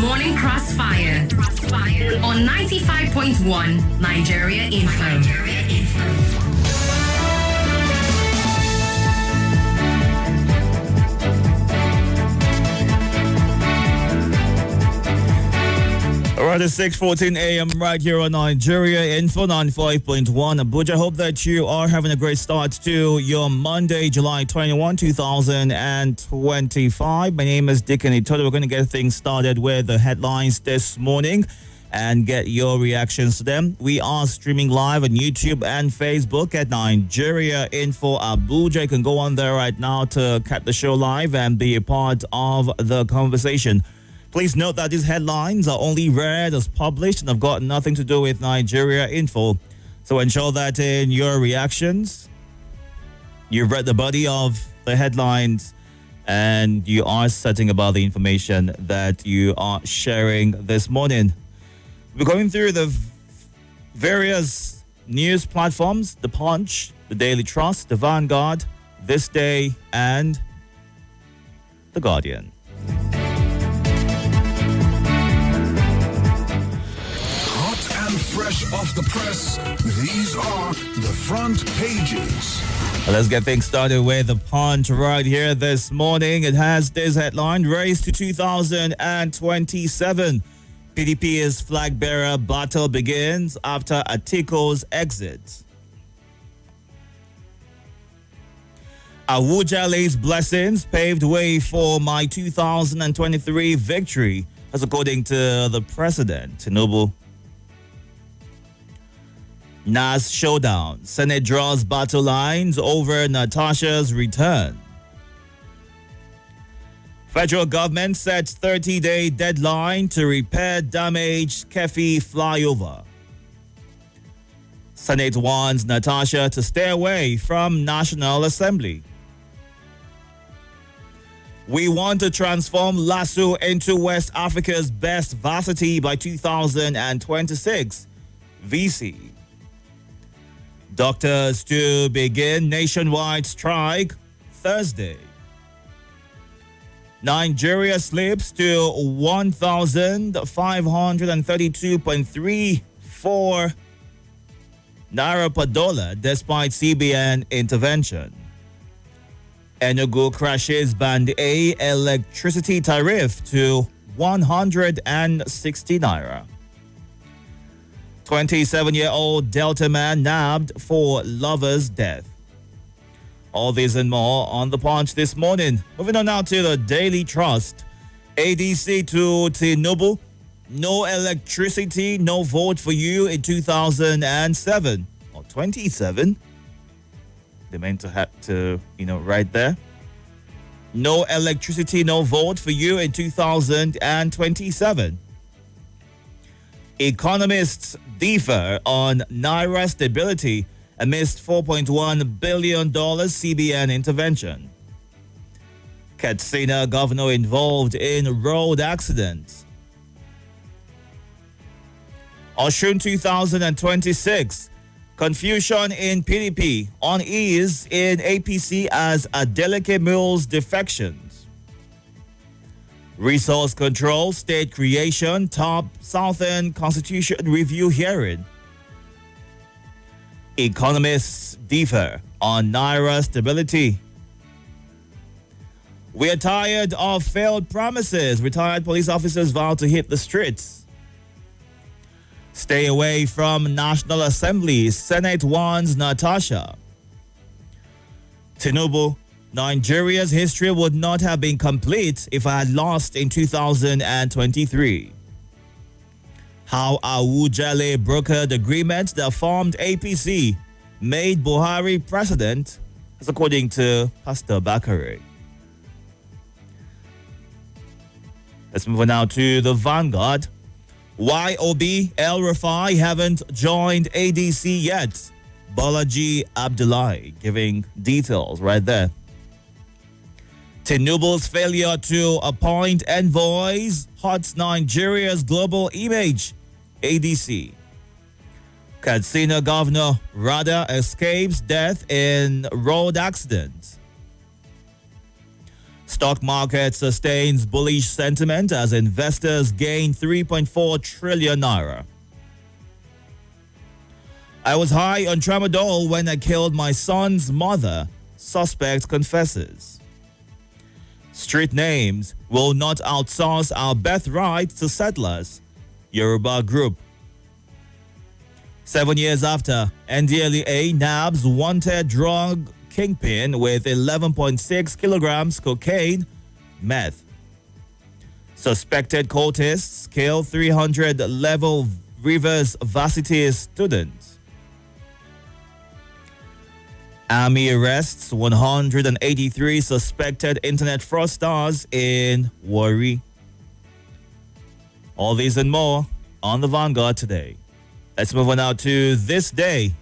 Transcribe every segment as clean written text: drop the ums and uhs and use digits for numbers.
Morning Crossfire on 95.1 Nigeria Info. All right, it's 6:14 a.m. right here on Nigeria Info 95.1 Abuja. I hope that you are having a great start to your Monday, July 21, 2025. My name is Itodo. We're going to get things started with the headlines this morning and get your reactions to them. We are streaming live on YouTube and Facebook at Nigeria Info Abuja. You can go on there right now to catch the show live and be a part of the conversation. Please note that these headlines are only read as published and have got nothing to do with Nigeria Info. So ensure that in your reactions, you've read the body of the headlines and you are certain about the information that you are sharing this morning. We're going through the various news platforms: The Punch, The Daily Trust, The Vanguard, This Day, and The Guardian. Fresh off the press, these are the front pages. Let's get things started with The Punch right here this morning. It has this headline: Race to 2027. PDP's flag bearer battle begins after Atiku's exit. Awujale's blessings paved way for my 2023 victory, as according to the president, Tinubu. NAS showdown. Senate draws battle lines over Natasha's return. Federal government sets 30-day deadline to repair damaged Kefi flyover. Senate warns Natasha to stay away from National Assembly. We want to transform LASU into West Africa's best varsity by 2026. VC. Doctors to begin nationwide strike Thursday. Nigeria slips to 1,532.34 naira per dollar despite CBN intervention. Enugu crashes Band A electricity tariff to 160 naira. 27-year-old Delta man nabbed for lover's death. All these and more on The Punch this morning. Moving on now to the Daily Trust. ADC to Tinubu. No electricity, no vote for you in 2007 or 27. They meant to have to, right there. No electricity, no vote for you in 2027. Economists differ on Naira stability amidst $4.1 billion CBN intervention. Katsina governor involved in road accidents. Osun 2026. Confusion in PDP. Unease in APC as Adeleke Mills defections. Resource control, state creation, top Southern Constitution review hearing. Economists differ on Naira stability. We are tired of failed promises. Retired police officers vow to hit the streets. Stay away from National Assembly. Senate warns Natasha. Tinubu. Nigeria's history would not have been complete if I had lost in 2023. How Awujale brokered agreements that formed APC made Buhari president, as according to Pastor Bakare. Let's move on now to the Vanguard. Why Obi El Rufai haven't joined ADC yet? Balaji Abdullahi giving details right there. Tinubu's failure to appoint envoys hurts Nigeria's global image. ADC. Katsina governor rather escapes death in road accident. Stock market sustains bullish sentiment as investors gain 3.4 trillion naira. I was high on tramadol when I killed my son's mother, suspect confesses. Street names will not outsource our birthright to settlers, Yoruba group. 7 years after, NDLEA nabs wanted drug kingpin with 11.6 kilograms cocaine, meth. Suspected cultists kill 300 level Rivers varsity students. Army arrests 183 suspected internet fraudsters in Warri. All these and more on the Vanguard today. Let's move on now to this day.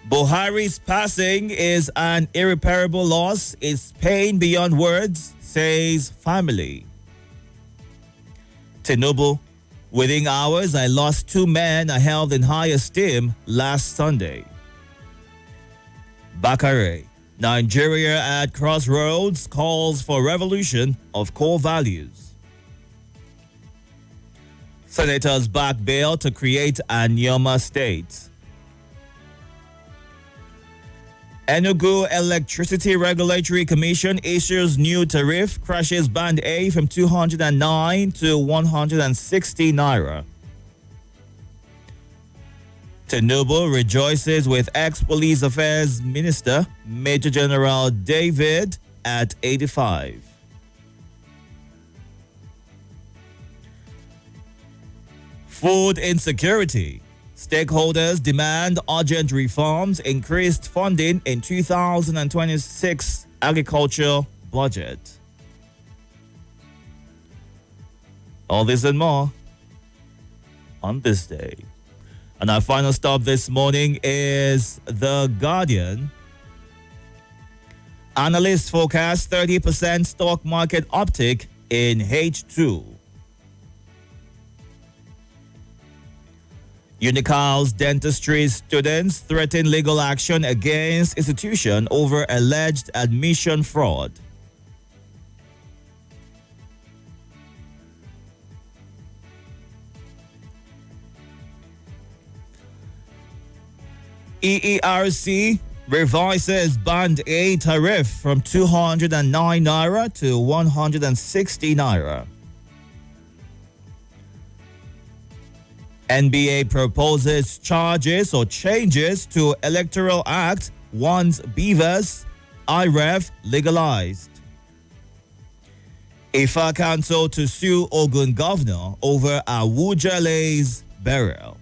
Buhari's passing is an irreparable loss. It's pain beyond words, says family. Tinubu, within hours, I lost 2 men I held in high esteem last Sunday. Bakare, Nigeria at crossroads, calls for revolution of core values. Senators back bill to create a Nyoma state. Enugu Electricity Regulatory Commission issues new tariff, crashes Band A from 209 to 160 naira. Tinubu rejoices with ex-police affairs minister Major General David at 85. Food insecurity. Stakeholders demand urgent reforms, increased funding in 2026 agriculture budget. All this and more on this day. And our final stop this morning is The Guardian. Analysts forecast 30% stock market uptick in H2. Unical's dentistry students threaten legal action against institution over alleged admission fraud. EERC revises Band A tariff from 209 naira to 160 naira. NBA proposes charges or changes to Electoral Act once Beavers IREF legalized. Ifa Council to sue Ogun governor over Awujale's burial.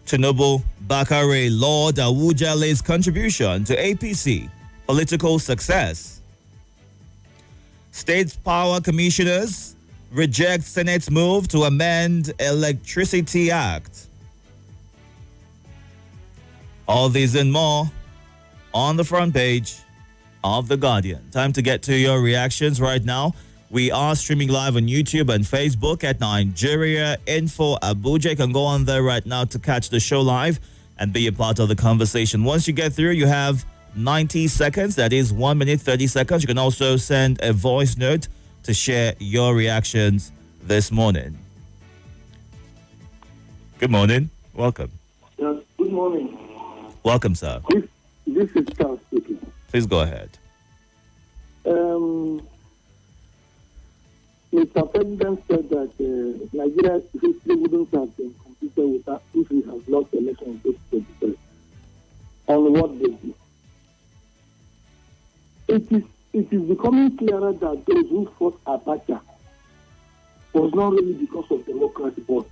Tinubu Bakare laud Awujale's contribution to APC political success. State Power Commissioners reject Senate's move to amend Electricity Act. All these and more on the front page of The Guardian. Time to get to your reactions right now. We are streaming live on YouTube and Facebook at Nigeria Info Abuja. You can go on there right now to catch the show live and be a part of the conversation. Once you get through, you have 90 seconds. That is 1 minute, 30 seconds. You can also send a voice note to share your reactions this morning. Good morning. Welcome. Yes, good morning. Welcome, sir. This is Charles speaking. Please go ahead. Mr. President said that Nigeria's history wouldn't have been completed without if we have lost the election in 2023. On what basis? It is becoming clearer that those who fought Abacha was not really because of democracy, but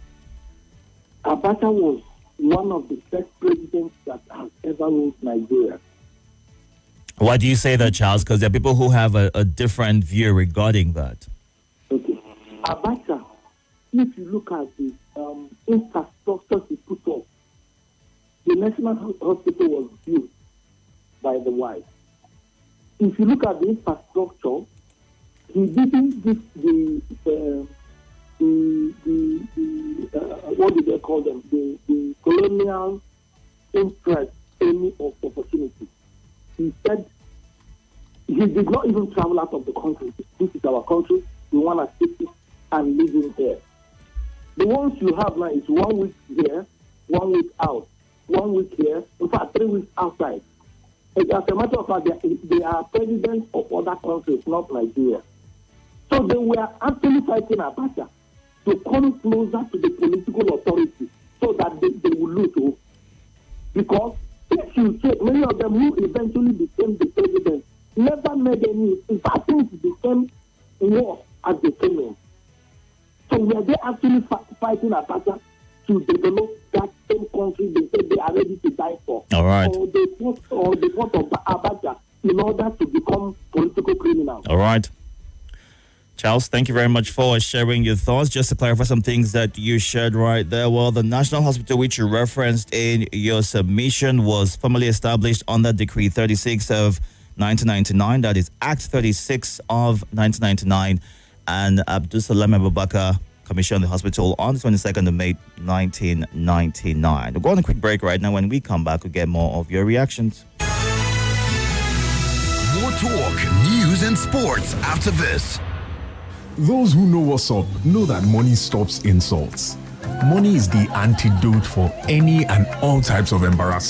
Abacha was one of the best presidents that has ever ruled Nigeria. Why do you say that, Charles? Because there are people who have a different view regarding that. Okay. Abacha, if you look at the infrastructure he put up, the National Hospital was built by the wife. If you look at the infrastructure, he didn't give what do they call them? The colonial interest any of opportunity. he said he did not even travel out of the country. This is our country. We want to stick it and live in here. The ones you have now is 1 week here, 1 week out, 1 week here, in fact, 3 weeks outside. As a matter of fact, they are presidents of other countries, not Nigeria. So they were actually fighting Abacha to come closer to the political authority so that they will lose. Because if you check, many of them who eventually became the president never made any, in fact, things became worse as they came in. So were they actually fighting Abacha to develop that same country they said they are ready to die for? All right. Or they fought of Abacha in order to become political criminals? All right. Charles, thank you very much for sharing your thoughts. Just to clarify some things that you shared right there. Well, the National Hospital which you referenced in your submission was formally established under Decree 36 of 1999. That is Act 36 of 1999. And Abdul Salam Abubakar commissioned the hospital on the 22nd of May 1999. We'll go on a quick break right now. When we come back, we'll get more of your reactions. More talk, news, and sports after this. Those who know what's up know that money stops insults. Money is the antidote for any and all types of embarrassment.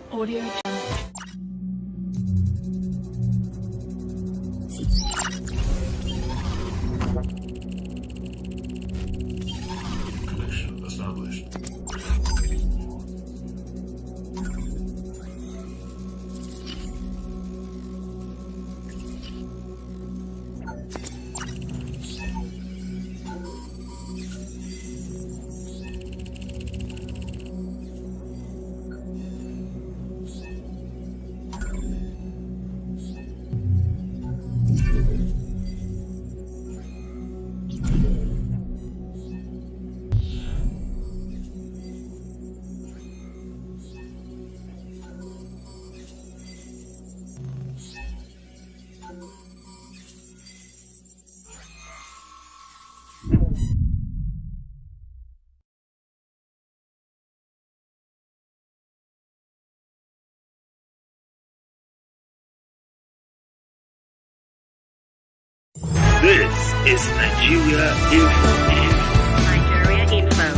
Audio Connection established. This is Nigeria Info. Nigeria Info.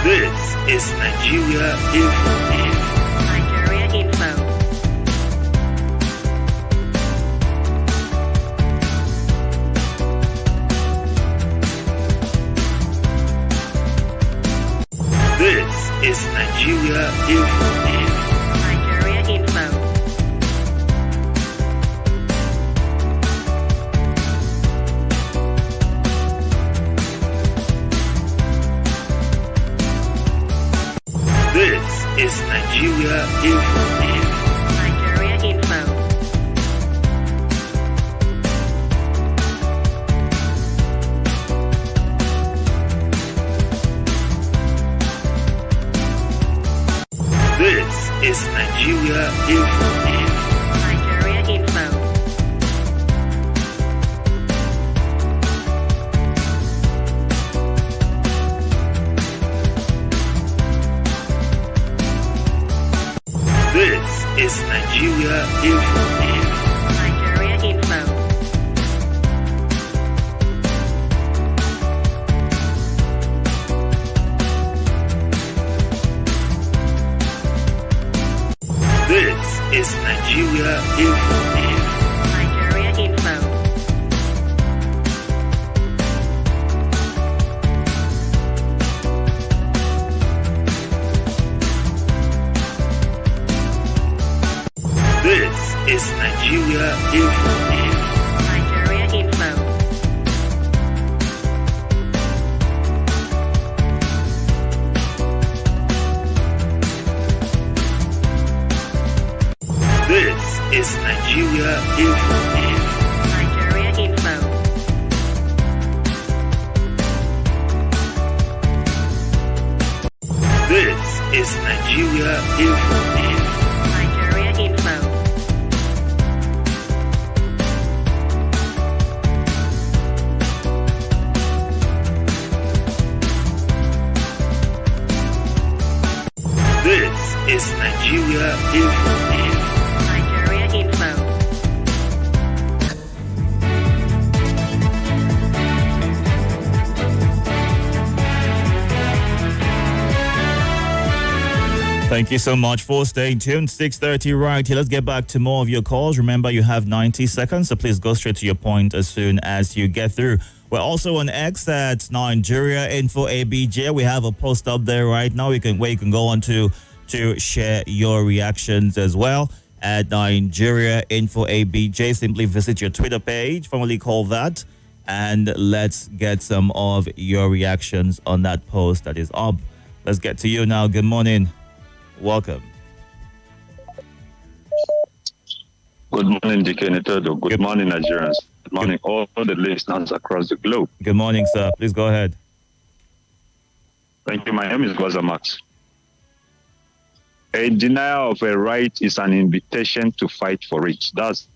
This is Nigeria Info. Nigeria Info. This is Nigeria Info. Nigeria Info. This is Nigeria Info. Nigeria Info. Nigeria Info. Nigeria Info. This is Nigeria Info. Nigeria Info. This is Nigeria Info. Nigeria Info. This is Nigeria Info. Nigeria Info. This is Nigeria Info. Nigeria Info. This is Nigeria Info. Nigeria Info. This is Nigeria Info. Nigeria Info. Thank you so much for staying tuned. 6:30 right here. Let's get back to more of your calls. Remember, you have 90 seconds, so please go straight to your point as soon as you get through. We're also on X at Nigeria Info ABJ. We have a post up there right now. Where you can go on to share your reactions as well at Nigeria Info ABJ. Simply visit your Twitter page, formerly called that, and let's get some of your reactions on that post that is up. Let's get to you now. Good morning. Welcome. Good morning, DK Itodo. Good morning, Nigerians. Good morning, all the listeners across the globe. Good morning, sir. Please go ahead. Thank you. My name is Gwaza Max. A denial of a right is an invitation to fight for it. That's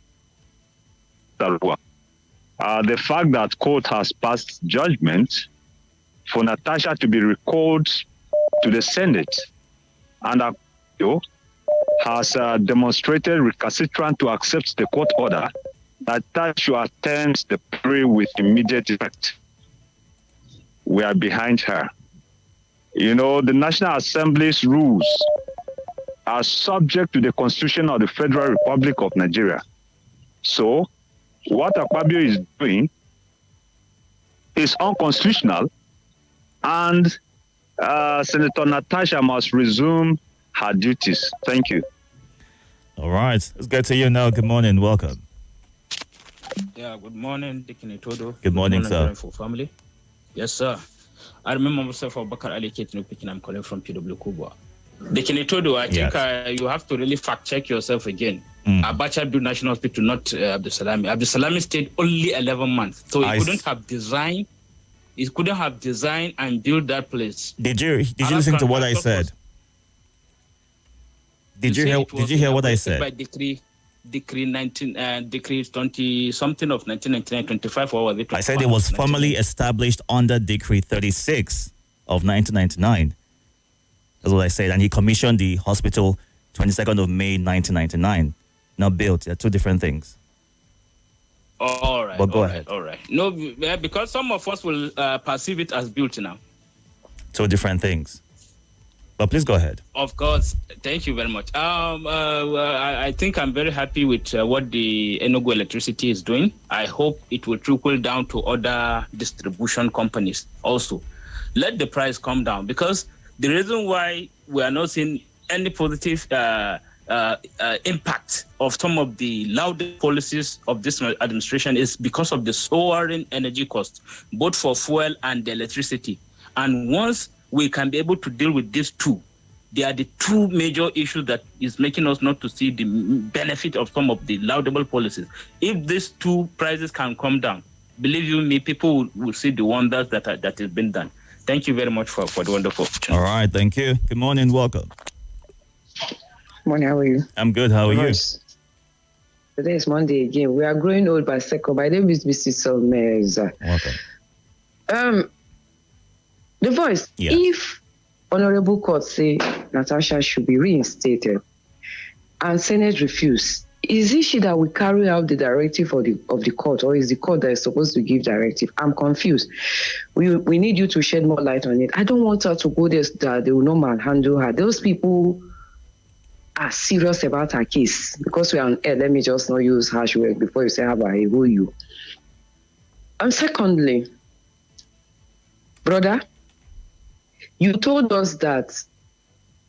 one. The fact that court has passed judgment for Natasha to be recalled to the Senate and has demonstrated recalcitrant to accept the court order that should attend the plea with immediate effect. We are behind her. You know, the National Assembly's rules are subject to the Constitution of the Federal Republic of Nigeria. So, what Akpabio is doing is unconstitutional, and Senator Natasha must resume her duties. Thank you. All right. Let's get to you now. Good morning. Welcome. Yeah, good morning, Deacon Itodo. Good morning, sir. For family. Yes, sir. I remember myself for Bakar Ali Ketino Pikin. I'm calling from PW Kubwa. Deacon Itodo, I think you have to really fact check yourself again. Abacha built National Hospital, not Abdusalami. Abdusalami stayed only 11 months. So he couldn't have designed. He couldn't have designed and built that place. Did you listen to what I said? Did you hear what I said? By decree 20 something of 1999, 25, or was it? I said it was formally established under Decree 36 of 1999. That's what I said. And he commissioned the hospital 22nd of May 1999. Not built. They're two different things. All right. But go ahead. All right. No, because some of us will perceive it as built now. Two different things. But please go ahead. Of course. Thank you very much. I think I'm very happy with what the Enugu Electricity is doing. I hope it will trickle down to other distribution companies also. Let the price come down, because the reason why we are not seeing any positive impact of some of the loudest policies of this administration is because of the soaring energy costs, both for fuel and the electricity. And once we can be able to deal with these two, they are the two major issues that is making us not to see the benefit of some of the laudable policies. If these two prices can come down, believe you me, people will see the wonders that has been done. Thank you very much for the wonderful opportunity. All right, thank you. Good morning, welcome. Morning, how are you? I'm good. How are you? Nice. Today is Monday again. We are growing old by second. My name is Mrs. Somers. Welcome. The voice. Yeah. If Honorable Court say Natasha should be reinstated and Senate refuse, is it she that will carry out the directive of the court, or is the court that is supposed to give directive? I'm confused. We need you to shed more light on it. I don't want her to go there that they will not manhandle her. Those people are serious about her case. Because we are on air, let me just not use harsh words before you say how about who you. And secondly, brother, you told us that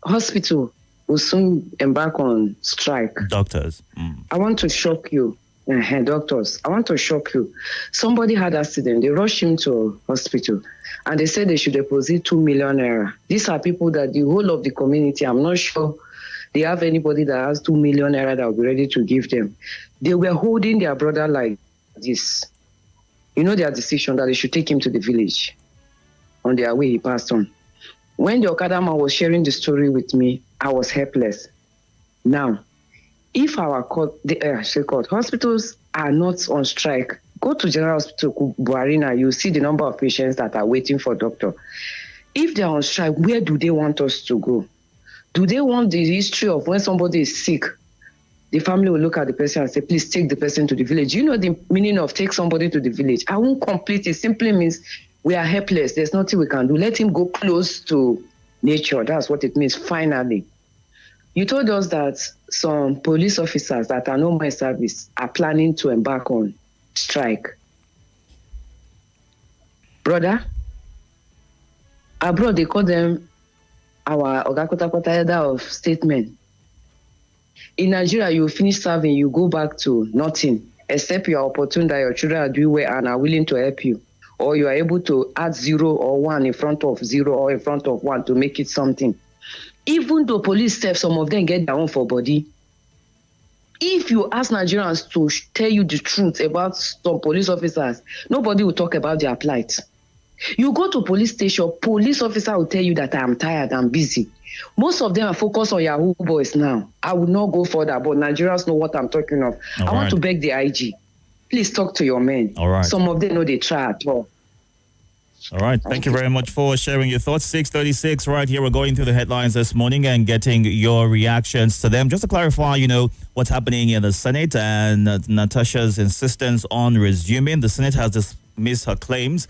hospital will soon embark on strike. Doctors. I want to shock you. Doctors, I want to shock you. Somebody had accident. They rushed him to hospital and they said they should deposit 2 million naira. These are people that the whole of the community, I'm not sure they have anybody that has 2 million naira that will be ready to give them. They were holding their brother like this. You know their decision that they should take him to the village. On their way, he passed on. When the Okada man was sharing the story with me, I was helpless. Now, if our hospitals are not on strike, go to General Hospital Buarina, you see the number of patients that are waiting for doctor. If they are on strike, where do they want us to go? Do they want the history of when somebody is sick, the family will look at the person and say, please take the person to the village? You know the meaning of take somebody to the village? I won't complete it. Simply means we are helpless. There's nothing we can do. Let him go close to nature. That's what it means, finally. You told us that some police officers that are no more in service are planning to embark on strike. Brother, abroad they call them our Ogakota header of statement. In Nigeria, you finish serving, you go back to nothing, except you are opportune that your children are doing well and are willing to help you. Or you are able to add 0 or 1 in front of 0 or in front of 1 to make it something. Even though police staff, some of them get their own for body. If you ask Nigerians to tell you the truth about some police officers, nobody will talk about their plight. You go to police station, police officer will tell you that I am tired, I'm busy. Most of them are focused on Yahoo boys now. I will not go further, but Nigerians know what I'm talking of. I want to beg the IG. Please talk to your men. All right. Some of them know they try at all. All right. Thank you very much for sharing your thoughts. 6:36 right here. We're going through the headlines this morning and getting your reactions to them. Just to clarify, what's happening in the Senate and Natasha's insistence on resuming. The Senate has dismissed her claims,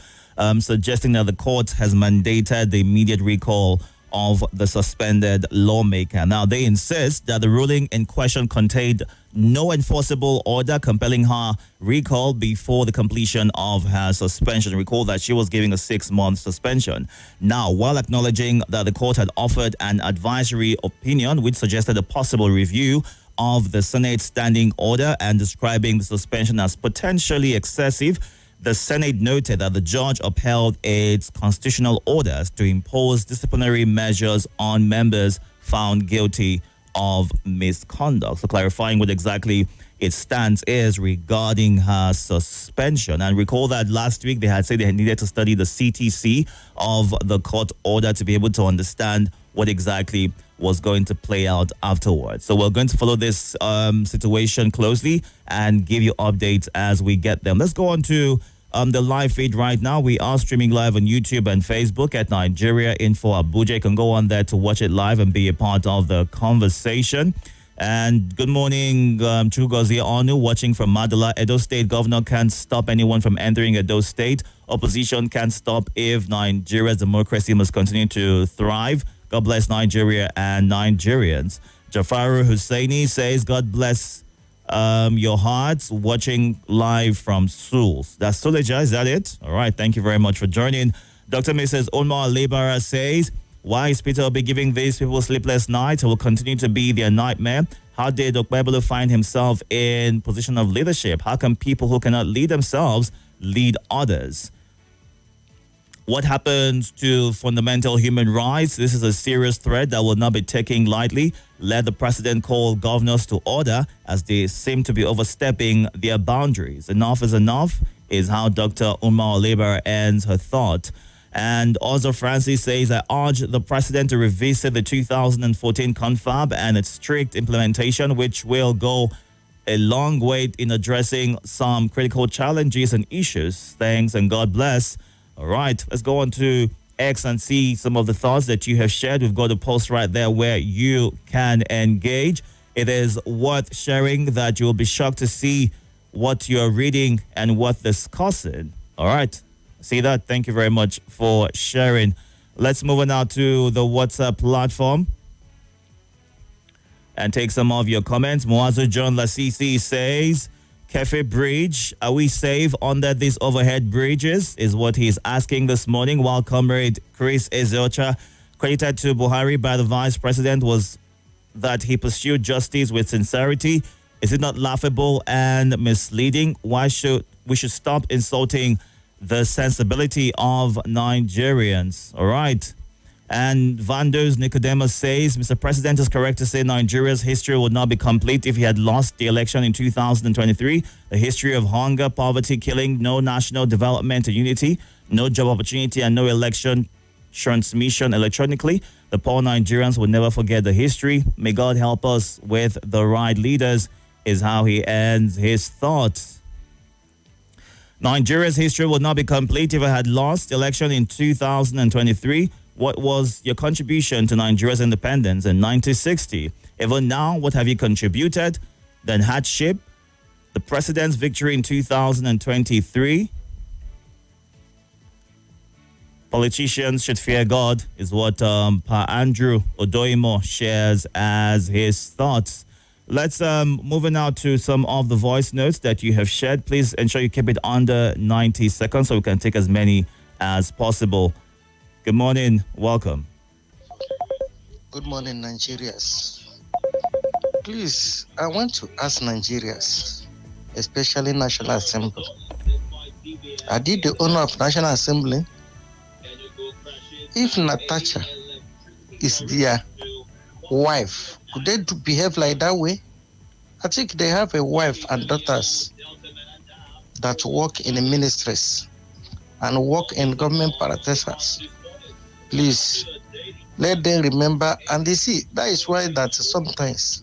suggesting that the court has mandated the immediate recall of the suspended lawmaker. Now, they insist that the ruling in question contained no enforceable order compelling her recall before the completion of her suspension. Recall that she was given a 6-month suspension. Now, while acknowledging that the court had offered an advisory opinion which suggested a possible review of the Senate standing order and describing the suspension as potentially excessive, the Senate noted that the judge upheld its constitutional orders to impose disciplinary measures on members found guilty of misconduct. So clarifying what exactly its stance is regarding her suspension. And recall that last week they had said they needed to study the CTC of the court order to be able to understand what exactly was going to play out afterwards. So we're going to follow this situation closely and give you updates as we get them. Let's go on to the live feed right now. We are streaming live on YouTube and Facebook at Nigeria Info Abuja. You can go on there to watch it live and be a part of the conversation. And good morning, Chugozie Onu, watching from Madala. Edo State governor can't stop anyone from entering Edo State. Opposition can't stop if Nigeria's democracy must continue to thrive. God bless Nigeria and Nigerians. Jafaru Husseini says, God bless your hearts, watching live from Suls. That's Suleja, is that it? All right, thank you very much for joining. Dr. Mrs. Omar Lebara says, why is Peter Obi giving these people sleepless nights? It will continue to be their nightmare. How did Okpebolo find himself in position of leadership? How can people who cannot lead themselves lead others? What happens to fundamental human rights? This is a serious threat that will not be taken lightly. Let the president call governors to order as they seem to be overstepping their boundaries. Enough is enough is how Dr. Umar Leber ends her thought. And also Francis says, I urge the president to revisit the 2014 confab and its strict implementation, which will go a long way in addressing some critical challenges and issues. Thanks and God bless. All right, let's go on to X and see some of the thoughts that you have shared. We've got a post right there where you can engage. It is worth sharing that you'll be shocked to see what you're reading and what discussing. All right, see that? Thank you very much for sharing. Let's move on now to the WhatsApp platform and take some of your comments. Moazo John Lasisi says, Kefe Bridge, are we safe under these overhead bridges? Is what he's asking this morning, while Comrade Chris Ezocha, credited to Buhari by the Vice President, was that he pursued justice with sincerity. Is it not laughable and misleading? Why should we stop insulting the sensibility of Nigerians? All right. And Vandos Nicodemus says, Mr. President is correct to say Nigeria's history would not be complete if he had lost the election in 2023. The history of hunger, poverty, killing, no national development and unity, no job opportunity, and no election transmission electronically. The poor Nigerians will never forget the history. May God help us with the right leaders, is how he ends his thoughts. Nigeria's history would not be complete if it had lost the election in 2023. What was your contribution to Nigeria's independence in 1960? Even now, what have you contributed? Then hardship, the president's victory in 2023. Politicians should fear God, is what Pa Andrew Odoimo shares as his thoughts. Let's move on now to some of the voice notes that you have shared. Please ensure you keep it under 90 seconds so we can take as many as possible. Good morning. Welcome. Good morning, Nigerians. Please, I want to ask Nigerians, especially National Assembly. Are they the owner of National Assembly? If Natasha is their wife, could they behave like that way? I think they have a wife and daughters that work in the ministries and work in government parastatals. Please, let them remember. And they see, that is why that sometimes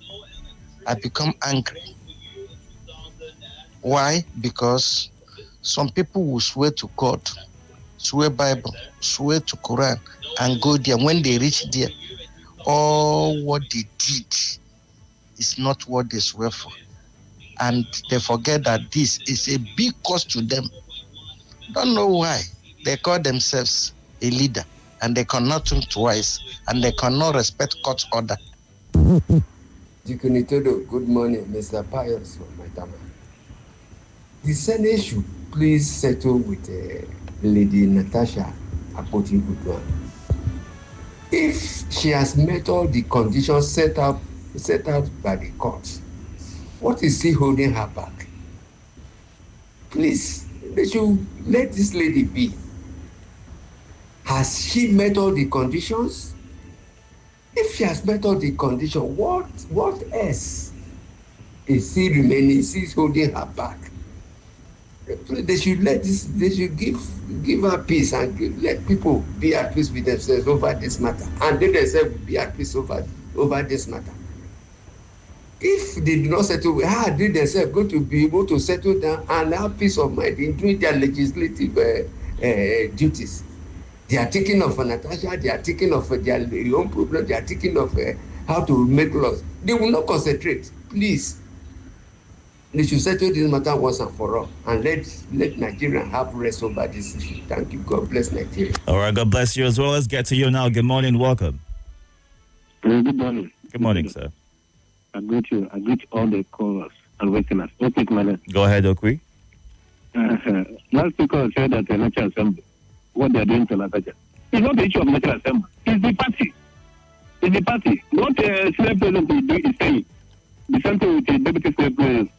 I become angry. Why? Because some people will swear to God, swear Bible, swear to Quran, and go there. When they reach there, all what they did is not what they swear for. And they forget that this is a big cost to them. Don't know why they call themselves a leader and they cannot think twice and they cannot respect court order. Itodo, good morning, Mr. Pius from Maitama. The Senate should please settle with Lady Natasha Akpoti-Gudwan. If she has met all the conditions set out by the court, what is she holding her back? Please, they should let this lady be. Has she met all the conditions? If she has met all the conditions, what else is she remaining? She's holding her back. They should give her peace and let people be at peace with themselves over this matter, and they themselves will be at peace over this matter. If they do not settle, how are they themselves going to be able to settle down and have peace of mind in doing their legislative duties? They are thinking of Natasha, they are thinking of their own problem, they are thinking of how to make laws. They will not concentrate. Please, they should settle this matter once and for all and let Nigeria have rest over this issue. Thank you. God bless Nigeria. All right, God bless you as well. Let's get to you now. Good morning. Welcome. Good morning. Good morning, sir. I greet you. I greet all the callers and listeners. Take my name. Go ahead, Okwi. Last speaker said that the National Assembly, what they are doing to Natasha, it's not the issue of National Assembly. It's the party. It's the party. What the Senate President will do is saying. The same thing with the Deputy Senate President.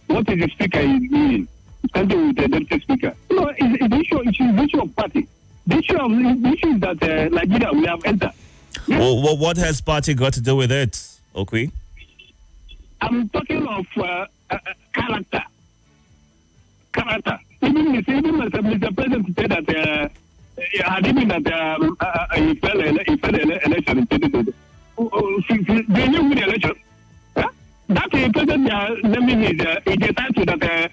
What is the Speaker is doing? Something with the Deputy Speaker. No, it's the issue of party. The issue is that Nigeria will have entered. Yes. Well, what has party got to do with it, Okwi? I'm talking of character. Even Mr. President said that had it been that he fell election in 2020, they knew who the election. That president naming is a title that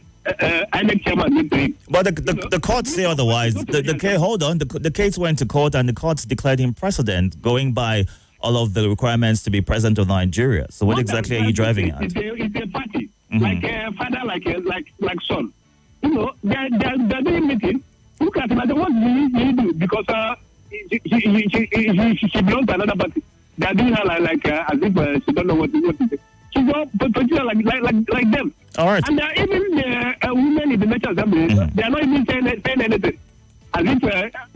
INEC chairman need to him. But the courts say otherwise. The case went to court and the courts declared him president, going by all of the requirements to be president of Nigeria. So what exactly are you driving at? It's a party, like a father, like son. You know, they're doing meeting. Look at him. What do you do? Because she belongs to another party. They're doing her like as if she don't know what to do. She's all particular like them. All right. And even the women in the National Assembly, they are not even saying anything. As if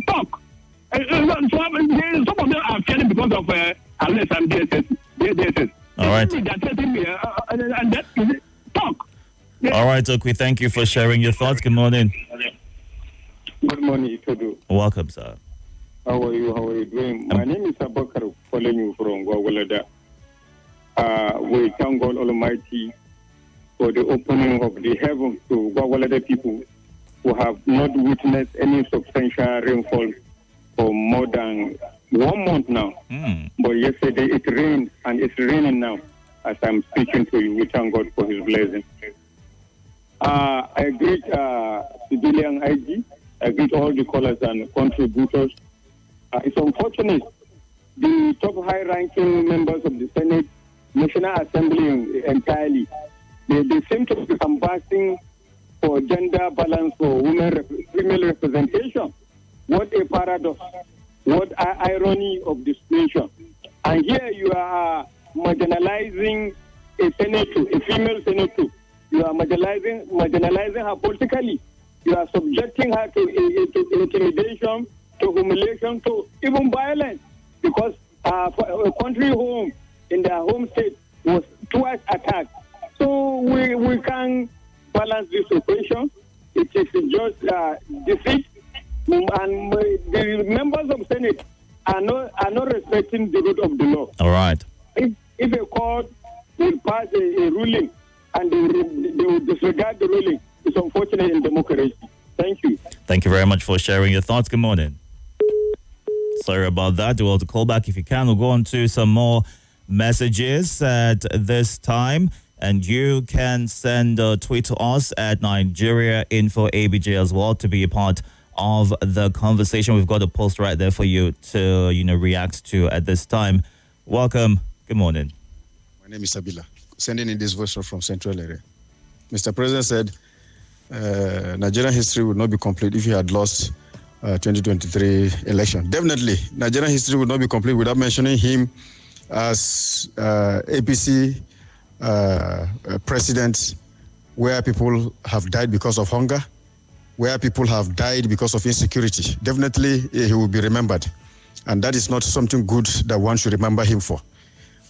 talk. Some of them are fearing because of arrest and DSS. All right. And that is it. Talk. All right, Okwi, thank you for sharing your thoughts. Good morning. Good morning, Itodo. Welcome, sir. How are you doing? My name is Abakar, calling you from Gwagwalada. We thank God Almighty for the opening of the heavens to Gwagwalada people who have not witnessed any substantial rainfall for more than 1 month now. But yesterday it rained and it's raining now as I'm speaking to you. We thank God for his blessing. I greet civilian IG. I greet all the callers and contributors. It's unfortunate the top high-ranking members of the Senate, National Assembly entirely, they seem to be canvassing for gender balance for female representation. What a paradox. What irony of the situation. And here you are marginalizing a senator, a female senator. You are marginalizing her politically. You are subjecting her to intimidation, to humiliation, to even violence. Because a country home in their home state was twice attacked. So we can balance this equation. It is just defeat. And the members of Senate are not respecting the rule of the law. All right. If a court will pass a ruling and they will disregard the ruling, it's unfortunate in democracy. Thank you. Thank you very much for sharing your thoughts. Good morning. Sorry about that. Do well to call back if you can. We'll go on to some more messages at this time. And you can send a tweet to us at Nigeria Info ABJ as well to be a part of the conversation. We've got a post right there for you to, react to at this time. Welcome. Good morning. My name is Sabila, sending in this voice from Central area. Mr. President said Nigerian history would not be complete if he had lost 2023 election. Definitely, Nigerian history would not be complete without mentioning him as APC president, where people have died because of hunger, where people have died because of insecurity. Definitely, he will be remembered. And that is not something good that one should remember him for.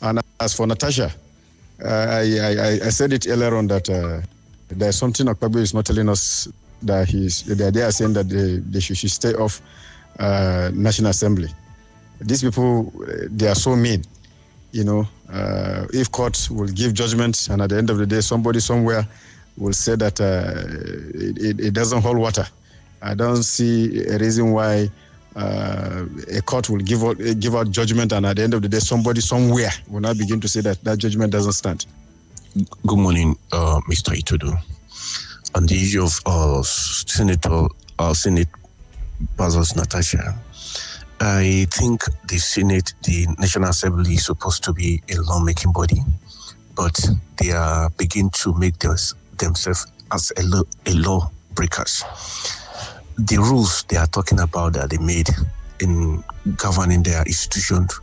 And as for Natasha, I said it earlier on that there's something Akpabio is not telling us, that they are saying that they should stay off National Assembly. These people, they are so mean. If court will give judgment and at the end of the day, somebody somewhere will say that it doesn't hold water. I don't see a reason why a court will give out judgment and at the end of the day, somebody somewhere will not begin to say that judgment doesn't stand. Good morning, Mr. Itodo. On the issue of Senate versus Natasha, I think the National Assembly is supposed to be a lawmaking body, but they are beginning to make themselves as a law breakers. The rules they are talking about that they made in governing their institutions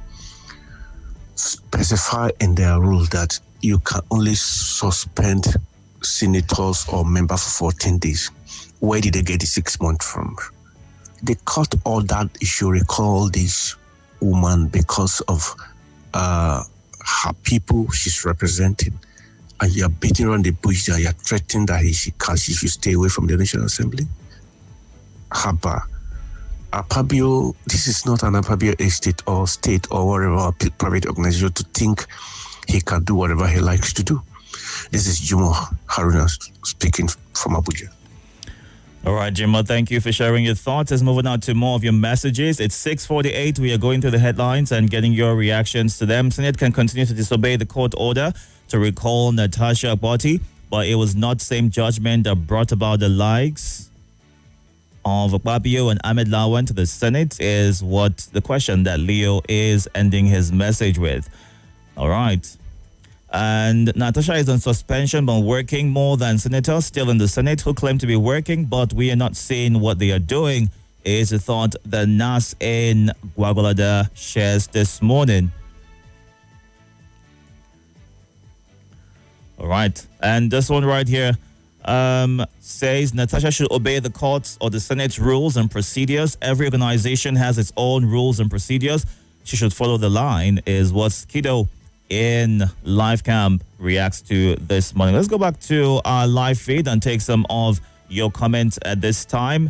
specify in their rules that you can only suspend senators or members for 14 days. Where did they get the 6 months from? They cut all that. You should recall this woman because of her people she's representing. And you're beating around the bush that you're threatening that she should stay away from the National Assembly. Haba. Apabio, this is not an Apabio estate or state or whatever private organization to think he can do whatever he likes to do. This is Jumo Haruna speaking from Abuja. All right, Jimmo, thank you for sharing your thoughts. Let's move on to more of your messages. It's 6:48. We are going through the headlines and getting your reactions to them. Senate can continue to disobey the court order to recall Natasha Akpoti, but it was not same judgment that brought about the likes of Akpabio and Ahmed Lawan to the Senate is what the question that Leo is ending his message with. All right. And Natasha is on suspension but working more than senators still in the Senate who claim to be working, but we are not seeing what they are doing, is a thought that Nas in Gwagwalada shares this morning. All right. And this one right here says Natasha should obey the courts or the Senate's rules and procedures. Every organization has its own rules and procedures. She should follow the line, is what Skido in live camp reacts to this morning. Let's go back to our live feed and take some of your comments at this time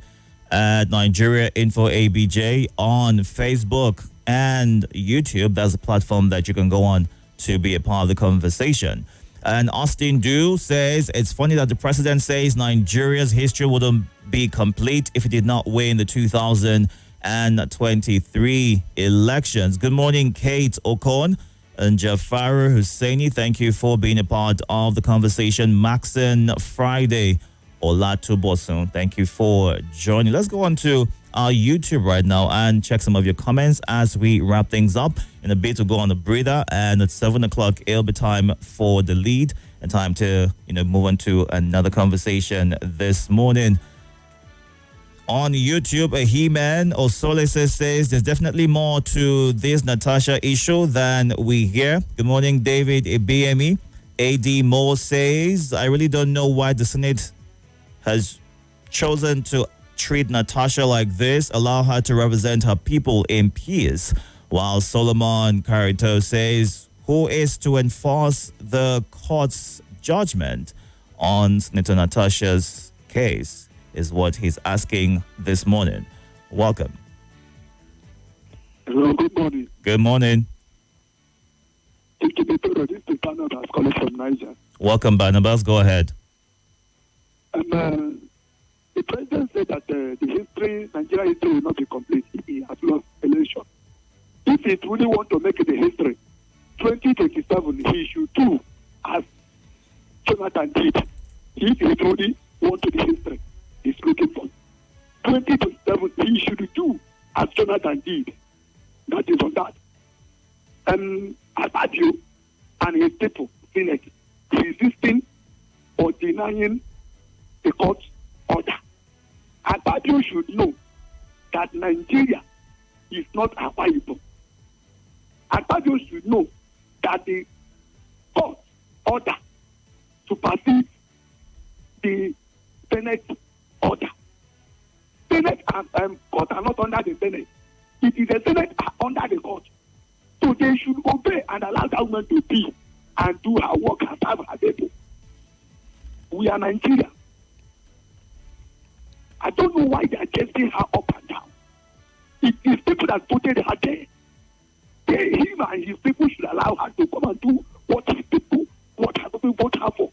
at Nigeria Info ABJ on Facebook and YouTube. That's the platform that you can go on to be a part of the conversation. And Austin Du says it's funny that the president says Nigeria's history wouldn't be complete if it did not win the 2023 elections. Good morning, Kate Okon and Jafaru Husseini. Thank you for being a part of the conversation. Maxon Friday Olatubosun, thank you for joining. Let's go on to our YouTube right now and check some of your comments as we wrap things up. In a bit, we'll go on a breather, and at 7 o'clock, it'll be time for the lead and time to move on to another conversation this morning. On YouTube, a He-Man Osolese says there's definitely more to this Natasha issue than we hear. Good morning, David Ibemi. AD Moore says, I really don't know why the Senate has chosen to treat Natasha like this, allow her to represent her people in peace. While Solomon Carito says, who is to enforce the court's judgment on Senator Natasha's case? Is what he's asking this morning. Welcome. Hello, good morning. Good morning. This is Barnabas calling from Niger. Welcome, Barnabas. Go ahead. The president said that the Nigeria history will not be complete if he has lost election. If he really want to make it a history, 2027 he should do as Jonathan did. If he truly want to be history, he's looking for 2027 he should do as Jonathan did. That is on that. Akpabio and his people, Senate, resisting or denying the court order. Akpabio should know that Nigeria is not Akwa Ibom. Akpabio should know that the court order supersedes the Senate order. Senate and court are not under the Senate. It is the Senate under the court. So they should obey and allow that woman to be and do her work and serve her people. We are Nigeria. I don't know why they are chasing her up and down. It is people that voted her there. Him and his people should allow her to come and do what her people vote her for.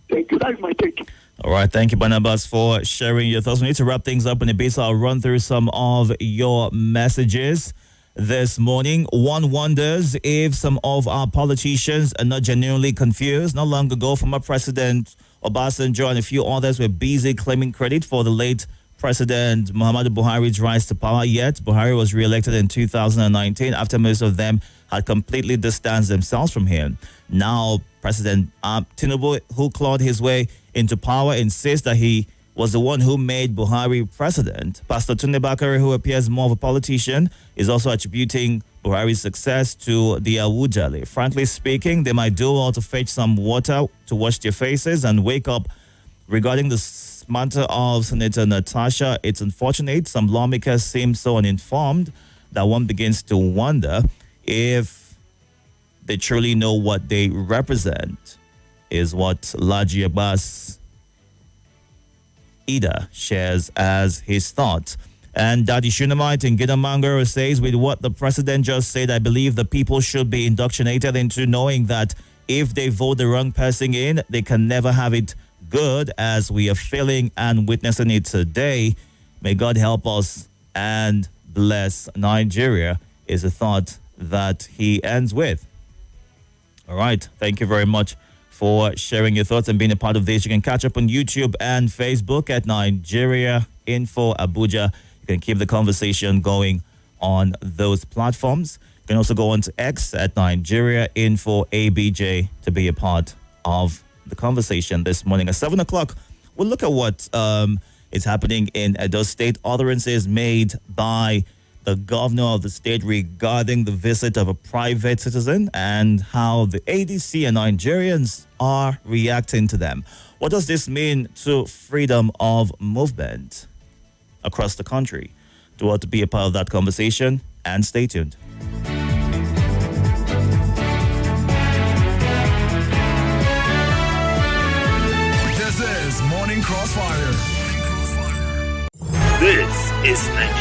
Thank you. That is my take. All right. Thank you, Barnabas, for sharing your thoughts. We need to wrap things up in a bit, so I'll run through some of your messages this morning. One wonders if some of our politicians are not genuinely confused. Not long ago, former President Obasanjo and a few others were busy claiming credit for the late President Muhammadu Buhari's rise to power, yet Buhari was re-elected in 2019 after most of them had completely distanced themselves from him. Now, President Tinubu, who clawed his way into power, insists that he was the one who made Buhari president. Pastor Tunde Bakare, who appears more of a politician, is also attributing Buhari's success to the Awujale. Frankly speaking, they might do well to fetch some water to wash their faces and wake up. Regarding the matter of Senator Natasha, it's unfortunate some lawmakers seem so uninformed that one begins to wonder if they truly know what they represent, is what Laji Abbas Ida shares as his thoughts. And Daddy Shunamite in Gidamangaro says, with what the president just said, I believe the people should be indoctrinated into knowing that if they vote the wrong person in, they can never have it good as we are feeling and witnessing it today. May God help us and bless Nigeria is a thought that he ends with. All right. Thank you very much for sharing your thoughts and being a part of this. You can catch up on YouTube and Facebook at Nigeria Info Abuja. You can keep the conversation going on those platforms. You can also go on to X at Nigeria Info ABJ to be a part of the conversation this morning. At 7 o'clock, we'll look at what is happening in Edo State. Utterances made by the governor of the state regarding the visit of a private citizen and how the ADC and Nigerians are reacting to them. What does this mean to freedom of movement across the country? Do you want to be a part of that conversation? And stay tuned. This is Morning Crossfire. This is Nigeria.